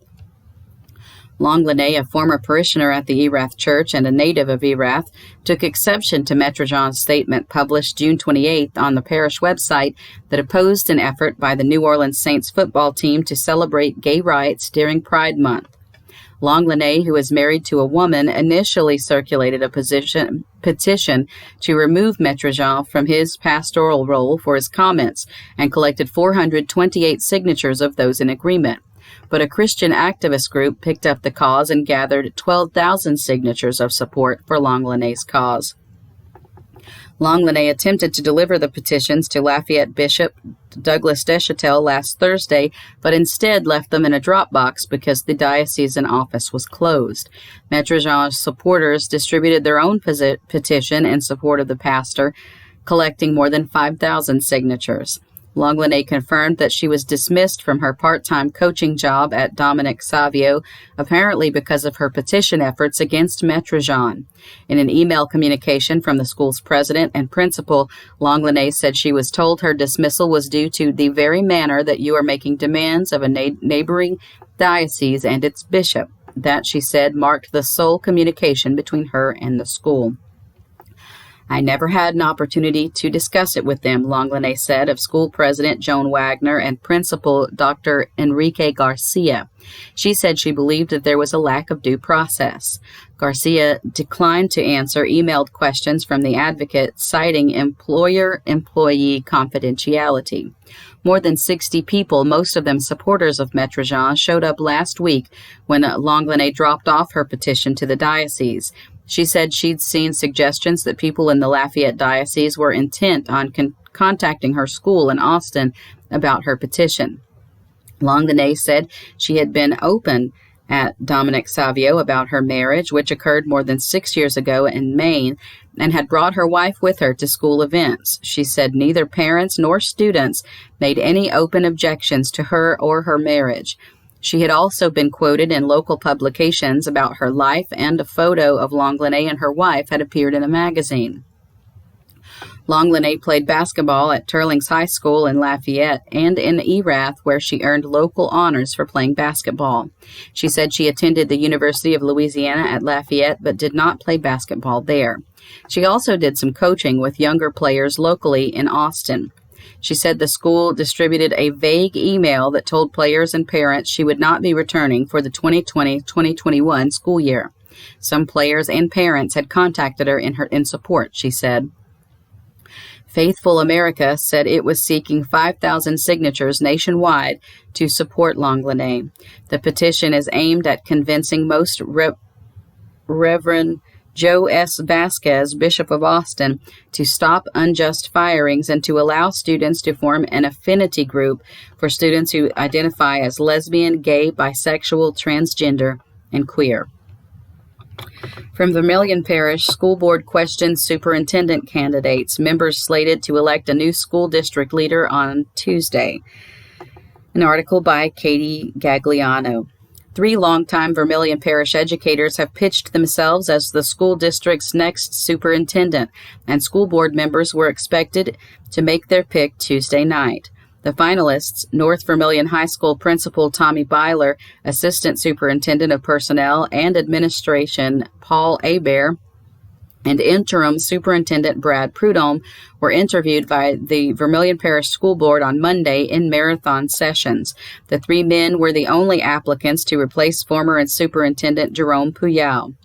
Longlanet, a former parishioner at the Erath Church and a native of Erath, took exception to Metrojean's statement published June 28th on the parish website that opposed an effort by the New Orleans Saints football team to celebrate gay rights during Pride Month. Longlanet, who is married to a woman, initially circulated a petition to remove Metrojean from his pastoral role for his comments and collected 428 signatures of those in agreement. But a Christian activist group picked up the cause and gathered 12,000 signatures of support for Longlanet's cause. Longlanet attempted to deliver the petitions to Lafayette Bishop Douglas Deschantel last Thursday, but instead left them in a drop box because the diocesan office was closed. Metrojean's supporters distributed their own petition in support of the pastor, collecting more than 5,000 signatures. Longlanet confirmed that she was dismissed from her part-time coaching job at Dominic Savio, apparently because of her petition efforts against Metrojean. In an email communication from the school's president and principal, Longlanet said she was told her dismissal was due to the very manner that you are making demands of a neighboring diocese and its bishop. That, she said, marked the sole communication between her and the school. I never had an opportunity to discuss it with them, Longlanet said of school president Joan Wagner and principal Dr. Enrique Garcia. She said she believed that there was a lack of due process. Garcia declined to answer emailed questions from the advocate, citing employer-employee confidentiality. More than 60 people, most of them supporters of Maître Jean, showed up last week when Longlanet dropped off her petition to the diocese. She said she'd seen suggestions that people in the Lafayette diocese were intent on contacting her school in Austin about her petition. Longlanet said she had been open at Dominic Savio about her marriage, which occurred more than 6 years ago in Maine, and had brought her wife with her to school events. She said neither parents nor students made any open objections to her or her marriage. She had also been quoted in local publications about her life, and a photo of Longlanet and her wife had appeared in a magazine. Longlanet played basketball at Turlings High School in Lafayette and in Erath, where she earned local honors for playing basketball. She said she attended the University of Louisiana at Lafayette but did not play basketball there. She also did some coaching with younger players locally in Austin. She said the school distributed a vague email that told players and parents she would not be returning for the 2020-2021 school year. Some players and parents had contacted her in support, she said. Faithful America said it was seeking 5,000 signatures nationwide to support Longlanet. The petition is aimed at convincing Most Reverend Joe S. Vasquez, Bishop of Austin, to stop unjust firings and to allow students to form an affinity group for students who identify as lesbian, gay, bisexual, transgender, and queer. From Vermilion Parish, school board questions superintendent candidates. Members slated to elect a new school district leader on Tuesday. An article by Katie Gagliano. 3 longtime Vermilion Parish educators have pitched themselves as the school district's next superintendent, and school board members were expected to make their pick Tuesday night. The finalists, North Vermilion High School Principal Tommy Byler, Assistant Superintendent of Personnel and Administration Paul Hebert, and Interim Superintendent Brad Prudhomme, were interviewed by the Vermilion Parish School Board on Monday in marathon sessions. The 3 men were the only applicants to replace former Superintendent Jerome Puyal.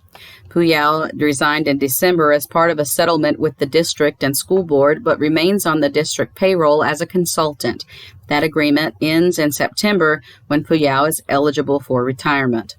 Puyal resigned in December as part of a settlement with the district and school board, but remains on the district payroll as a consultant. That agreement ends in September when Puyal is eligible for retirement.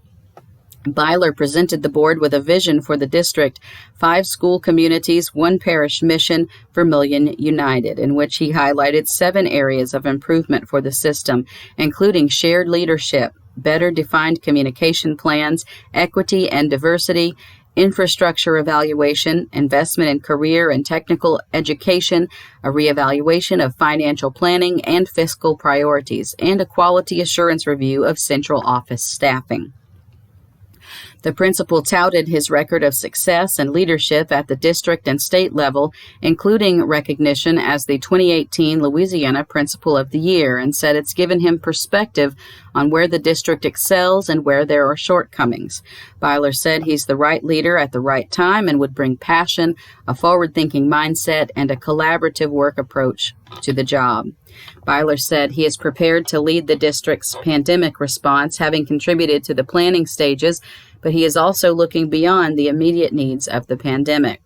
Byler presented the board with a vision for the district, 5 school communities, 1 parish mission, Vermilion United, in which he highlighted 7 areas of improvement for the system, including shared leadership, better defined communication plans, equity and diversity, infrastructure evaluation, investment in career and technical education, a reevaluation of financial planning and fiscal priorities, and a quality assurance review of central office staffing. The principal touted his record of success and leadership at the district and state level, including recognition as the 2018 Louisiana Principal of the Year, and said it's given him perspective on where the district excels and where there are shortcomings. Byler said he's the right leader at the right time and would bring passion, a forward-thinking mindset, and a collaborative work approach to the job. Byler said he is prepared to lead the district's pandemic response, having contributed to the planning stages, but he is also looking beyond the immediate needs of the pandemic.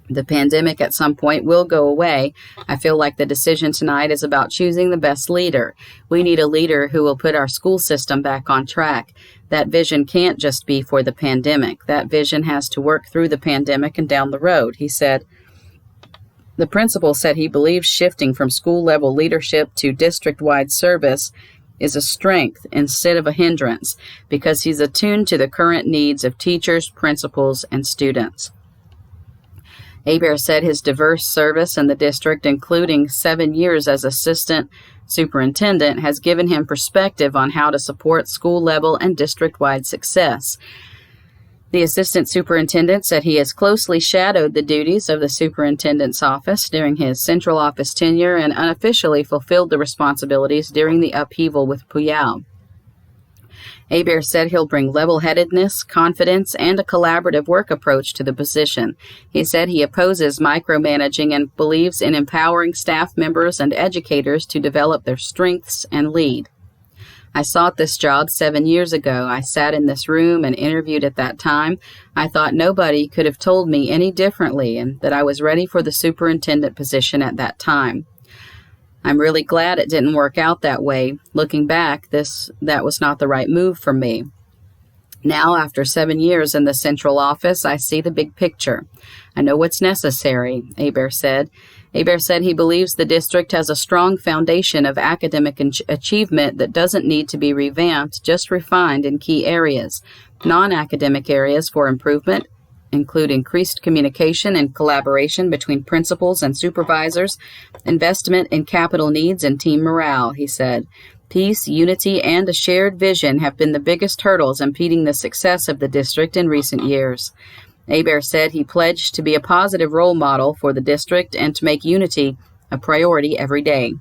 The pandemic at some point will go away. I feel like the decision tonight is about choosing the best leader. We need a leader who will put our school system back on track. That vision can't just be for the pandemic. That vision has to work through the pandemic and down the road, he said. The principal said he believes shifting from school-level leadership to district-wide service is a strength instead of a hindrance because he's attuned to the current needs of teachers, principals, and students. Hebert said his diverse service in the district, including 7 years as assistant superintendent, has given him perspective on how to support school-level and district-wide success. The assistant superintendent said he has closely shadowed the duties of the superintendent's office during his central office tenure and unofficially fulfilled the responsibilities during the upheaval with Puyal. Hebert said he'll bring level-headedness, confidence, and a collaborative work approach to the position. He said he opposes micromanaging and believes in empowering staff members and educators to develop their strengths and lead. I sought this job 7 years ago. I sat in this room and interviewed at that time. I thought nobody could have told me any differently and that I was ready for the superintendent position at that time. I'm really glad it didn't work out that way. Looking back, that was not the right move for me. Now, after 7 years in the central office, I see the big picture. I know what's necessary, Hebert said. Hebert said he believes the district has a strong foundation of academic achievement that doesn't need to be revamped, just refined in key areas. Non-academic areas for improvement include increased communication and collaboration between principals and supervisors, investment in capital needs and team morale, he said. Peace, unity, and a shared vision have been the biggest hurdles impeding the success of the district in recent years. Hebert said he pledged to be a positive role model for the district and to make unity a priority every day.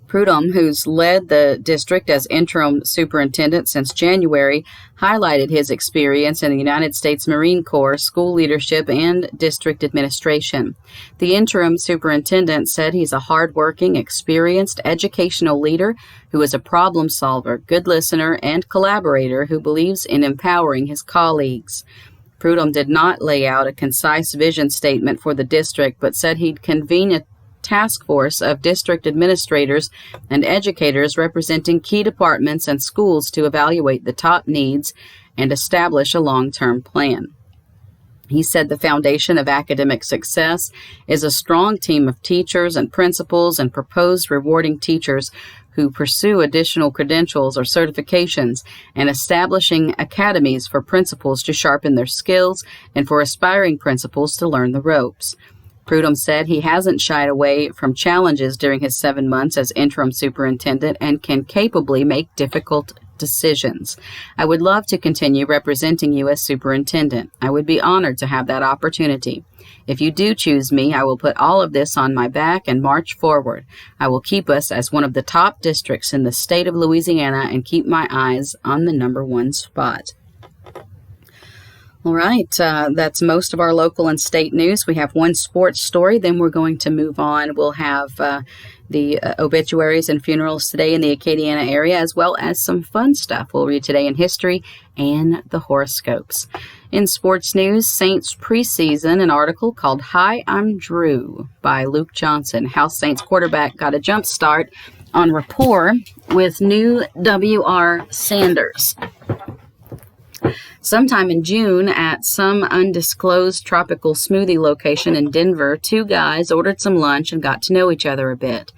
Prudhomme, who's led the district as interim superintendent since January, highlighted his experience in the United States Marine Corps, school leadership, and district administration. The interim superintendent said he's a hardworking, experienced educational leader who is a problem solver, good listener, and collaborator who believes in empowering his colleagues. Prudhomme did not lay out a concise vision statement for the district, but said he'd convene a task force of district administrators and educators representing key departments and schools to evaluate the top needs and establish a long-term plan. He said the foundation of academic success is a strong team of teachers and principals and proposed rewarding teachers who pursue additional credentials or certifications and establishing academies for principals to sharpen their skills and for aspiring principals to learn the ropes. Prudhomme said he hasn't shied away from challenges during his 7 months as interim superintendent and can capably make difficult decisions. I would love to continue representing you as superintendent. I would be honored to have that opportunity. If you do choose me, I will put all of this on my back and march forward. I will keep us as one of the top districts in the state of Louisiana and keep my eyes on the #1 spot. All right, that's most of our local and state news. We have one sports story, then we're going to move on. We'll have the obituaries and funerals today in the Acadiana area, as well as some fun stuff. We'll read today in history and the horoscopes. In sports news, Saints preseason, an article called Hi, I'm Drew by Luke Johnson. How Saints quarterback got a jump start on rapport with new W.R. Sanders. Sometime in June, at some undisclosed tropical smoothie location in Denver, two guys ordered some lunch and got to know each other a bit.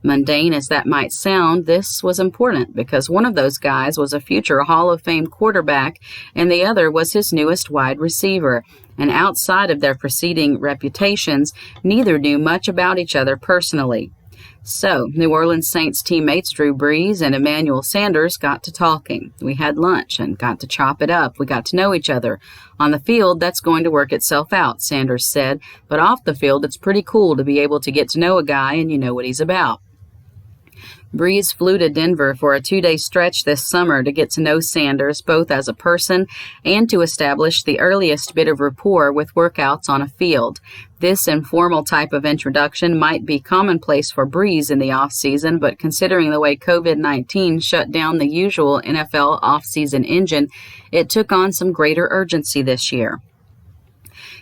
Mundane as that might sound, this was important because one of those guys was a future Hall of Fame quarterback and the other was his newest wide receiver. And outside of their preceding reputations, neither knew much about each other personally. So, New Orleans Saints teammates Drew Brees and Emmanuel Sanders got to talking. We had lunch and got to chop it up. We got to know each other. On the field, that's going to work itself out, Sanders said. But off the field, it's pretty cool to be able to get to know a guy and you know what he's about. Brees flew to Denver for a 2-day stretch this summer to get to know Sanders both as a person and to establish the earliest bit of rapport with workouts on a field. This informal type of introduction might be commonplace for Brees in the off-season, but considering the way COVID-19 shut down the usual NFL off-season engine, it took on some greater urgency this year.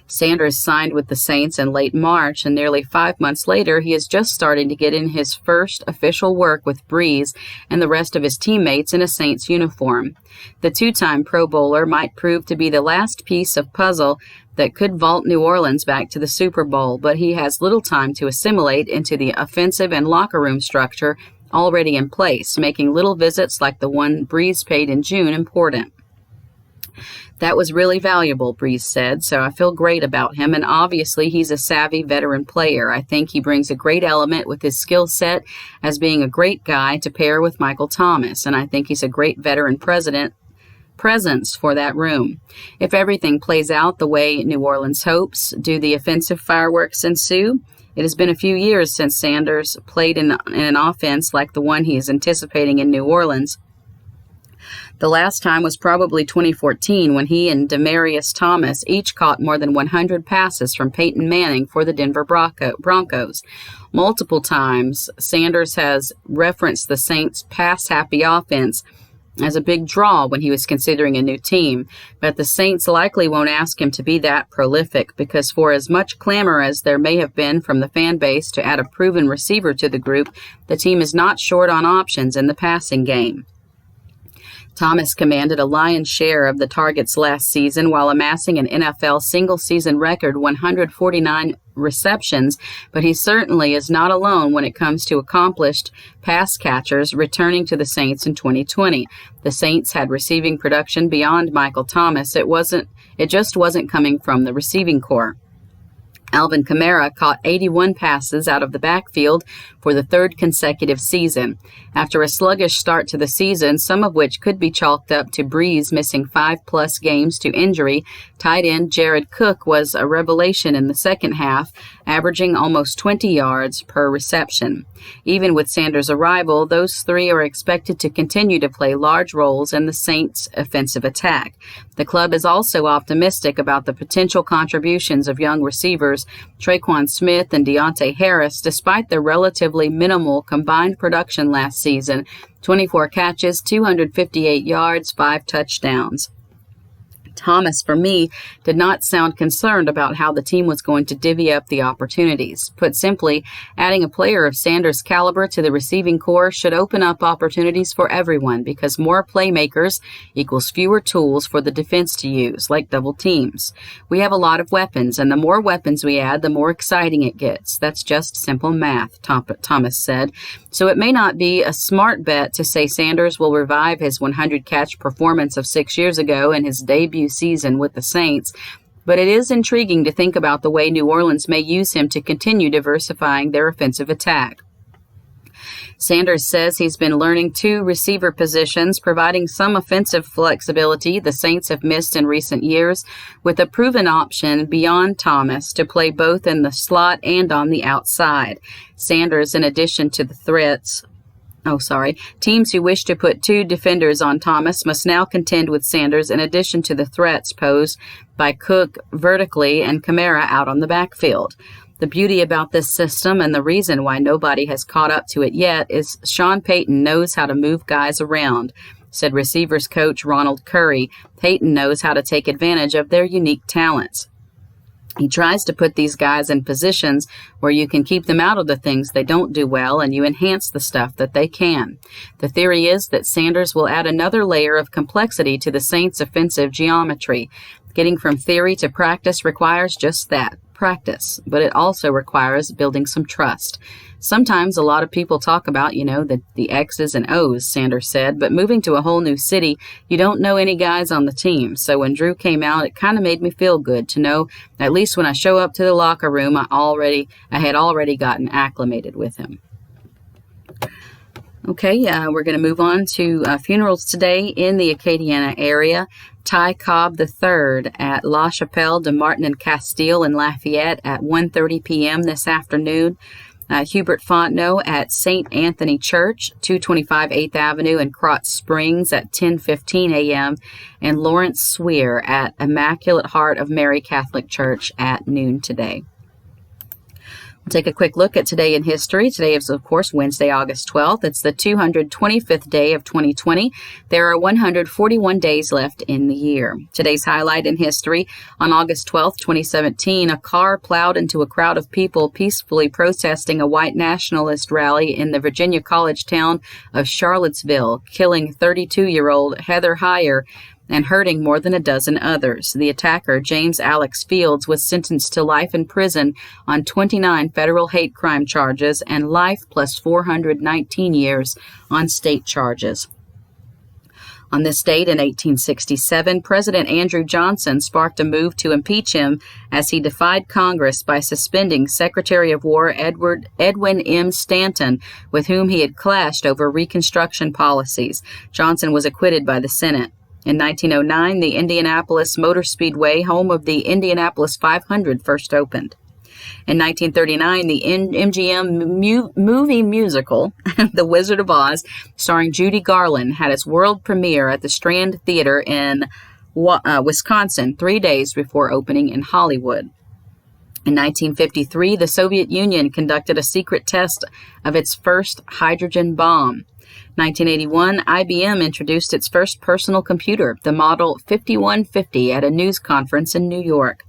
Sanders signed with the Saints in late March, and nearly 5 months later, he is just starting to get in his first official work with Brees and the rest of his teammates in a Saints uniform. The two-time Pro Bowler might prove to be the last piece of puzzle that could vault New Orleans back to the Super Bowl, but he has little time to assimilate into the offensive and locker room structure already in place, making little visits like the one Brees paid in June important. That was really valuable, Brees said, so I feel great about him, and obviously he's a savvy veteran player. I think he brings a great element with his skill set as being a great guy to pair with Michael Thomas, and I think he's a great veteran presence for that room. If everything plays out the way New Orleans hopes, do the offensive fireworks ensue? It has been a few years since Sanders played in an offense like the one he is anticipating in New Orleans. The last time was probably 2014 when he and Demaryius Thomas each caught more than 100 passes from Peyton Manning for the Denver Broncos. Multiple times, Sanders has referenced the Saints' pass-happy offense as a big draw when he was considering a new team, but the Saints likely won't ask him to be that prolific because for as much clamor as there may have been from the fan base to add a proven receiver to the group, the team is not short on options in the passing game. Thomas commanded a lion's share of the targets last season while amassing an NFL single-season record 149 receptions, but he certainly is not alone when it comes to accomplished pass catchers returning to the Saints in 2020. The Saints had receiving production beyond Michael Thomas. It just wasn't coming from the receiving corps. Alvin Kamara caught 81 passes out of the backfield for the third consecutive season. After a sluggish start to the season, some of which could be chalked up to Breeze missing 5+ games to injury, tight end Jared Cook was a revelation in the second half, averaging almost 20 yards per reception. Even with Sanders' arrival, those three are expected to continue to play large roles in the Saints' offensive attack. The club is also optimistic about the potential contributions of young receivers Traquan Smith and Deontay Harris, despite their relatively minimal combined production last season, 24 catches, 258 yards, 5 touchdowns. Thomas, for me, did not sound concerned about how the team was going to divvy up the opportunities. Put simply, adding a player of Sanders' caliber to the receiving corps should open up opportunities for everyone because more playmakers equals fewer tools for the defense to use, like double teams. We have a lot of weapons, and the more weapons we add, the more exciting it gets. That's just simple math, Thomas said. So it may not be a smart bet to say Sanders will revive his 100-catch performance of 6 years ago in his debut season with the Saints, but it is intriguing to think about the way New Orleans may use him to continue diversifying their offensive attack. Sanders says he's been learning 2 receiver positions, providing some offensive flexibility the Saints have missed in recent years, with a proven option beyond Thomas to play both in the slot and on the outside. Sanders, in addition to the teams who wish to put 2 defenders on Thomas must now contend with Sanders in addition to the threats posed by Cook vertically and Kamara out on the backfield. The beauty about this system and the reason why nobody has caught up to it yet is Sean Payton knows how to move guys around, said receivers coach Ronald Curry. Payton knows how to take advantage of their unique talents. He tries to put these guys in positions where you can keep them out of the things they don't do well and you enhance the stuff that they can. The theory is that Sanders will add another layer of complexity to the Saints' offensive geometry. Getting from theory to practice requires just that, practice, but it also requires building some trust. Sometimes a lot of people talk about, the X's and O's, Sanders said, but moving to a whole new city, you don't know any guys on the team. So when Drew came out, it kind of made me feel good to know, at least when I show up to the locker room, I had already gotten acclimated with him. Okay, we're going to move on to funerals today in the Acadiana area. Ty Cobb III at La Chapelle de Martin and Castile in Lafayette at 1:30 p.m. this afternoon. Hubert Fontenot at St. Anthony Church, 225 8th Avenue in Krotz Springs at 10:15 a.m. And Lawrence Swear at Immaculate Heart of Mary Catholic Church at noon today. We'll take a quick look at today in history. Today is, of course, Wednesday, August 12th. It's the 225th day of 2020. There are 141 days left in the year. Today's highlight in history, on August 12th, 2017, a car plowed into a crowd of people peacefully protesting a white nationalist rally in the Virginia college town of Charlottesville, killing 32-year-old Heather Heyer and hurting more than a dozen others. The attacker, James Alex Fields, was sentenced to life in prison on 29 federal hate crime charges and life plus 419 years on state charges. On this date in 1867, President Andrew Johnson sparked a move to impeach him as he defied Congress by suspending Secretary of War Edwin M. Stanton, with whom he had clashed over Reconstruction policies. Johnson was acquitted by the Senate. In 1909, the Indianapolis Motor Speedway, home of the Indianapolis 500, first opened. In 1939, the MGM movie musical, The Wizard of Oz, starring Judy Garland, had its world premiere at the Strand Theater in Wisconsin 3 days before opening in Hollywood. In 1953, the Soviet Union conducted a secret test of its first hydrogen bomb. 1981, IBM introduced its first personal computer, the Model 5150, at a news conference in New York.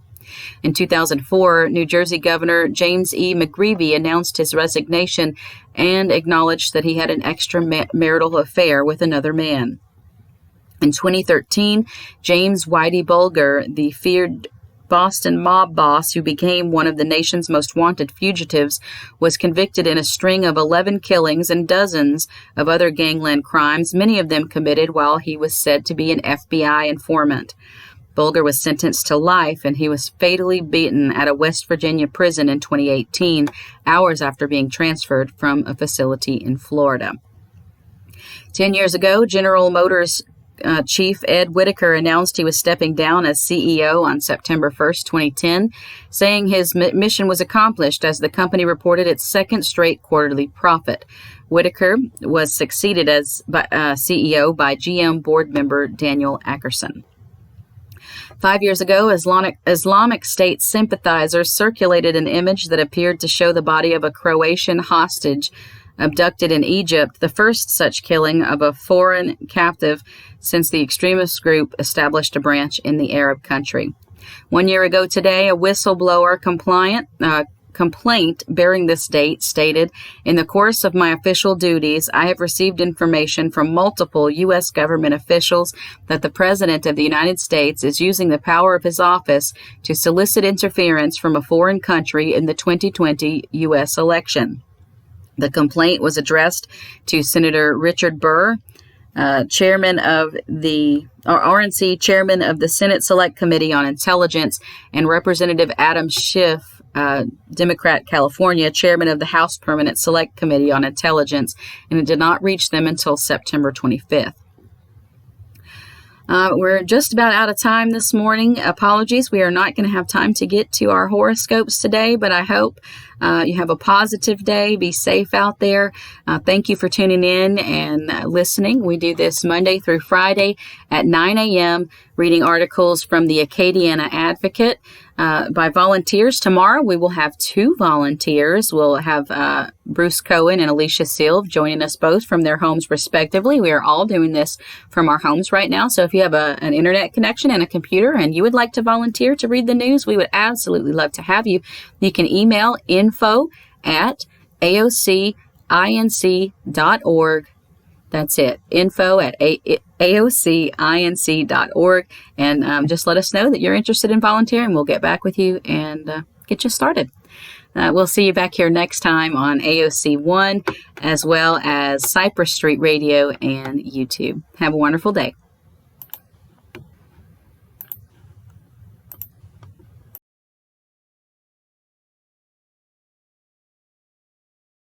In 2004, New Jersey Governor James E. McGreevey announced his resignation and acknowledged that he had an extramarital affair with another man. In 2013, James Whitey Bulger, the feared Boston mob boss who became one of the nation's most wanted fugitives, was convicted in a string of 11 killings and dozens of other gangland crimes, many of them committed while he was said to be an FBI informant. Bulger was sentenced to life, and he was fatally beaten at a West Virginia prison in 2018, hours after being transferred from a facility in Florida. 10 years ago, General Motors Chief Ed Whitaker announced he was stepping down as CEO on September 1st, 2010, saying his mission was accomplished as the company reported its second straight quarterly profit. Whitaker was succeeded as CEO by GM board member Daniel Ackerson. 5 years ago, Islamic State sympathizers circulated an image that appeared to show the body of a Croatian hostage abducted in Egypt, the first such killing of a foreign captive since the extremist group established a branch in the Arab country. 1 year ago today, a whistleblower complaint bearing this date stated, "In the course of my official duties, I have received information from multiple U.S. government officials that the President of the United States is using the power of his office to solicit interference from a foreign country in the 2020 U.S. election." The complaint was addressed to Senator Richard Burr, chairman of the RNC, chairman of the Senate Select Committee on Intelligence, and Representative Adam Schiff, Democrat, California, chairman of the House Permanent Select Committee on Intelligence, and it did not reach them until September 25th. We're just about out of time this morning. Apologies, we are not going to have time to get to our horoscopes today, but I hope you have a positive day. Be safe out there. Thank you for tuning in and listening. We do this Monday through Friday at 9 a.m., reading articles from the Acadiana Advocate by volunteers. Tomorrow we will have 2 volunteers. We'll have Bruce Cohen and Alicia Silve joining us both from their homes respectively. We are all doing this from our homes right now. So if you have an internet connection and a computer and you would like to volunteer to read the news, we would absolutely love to have you. You can email info@aocinc.org. That's it, info@aocinc.org. And just let us know that you're interested in volunteering. We'll get back with you and get you started. We'll see you back here next time on AOC 1, as well as Cypress Street Radio and YouTube. Have a wonderful day.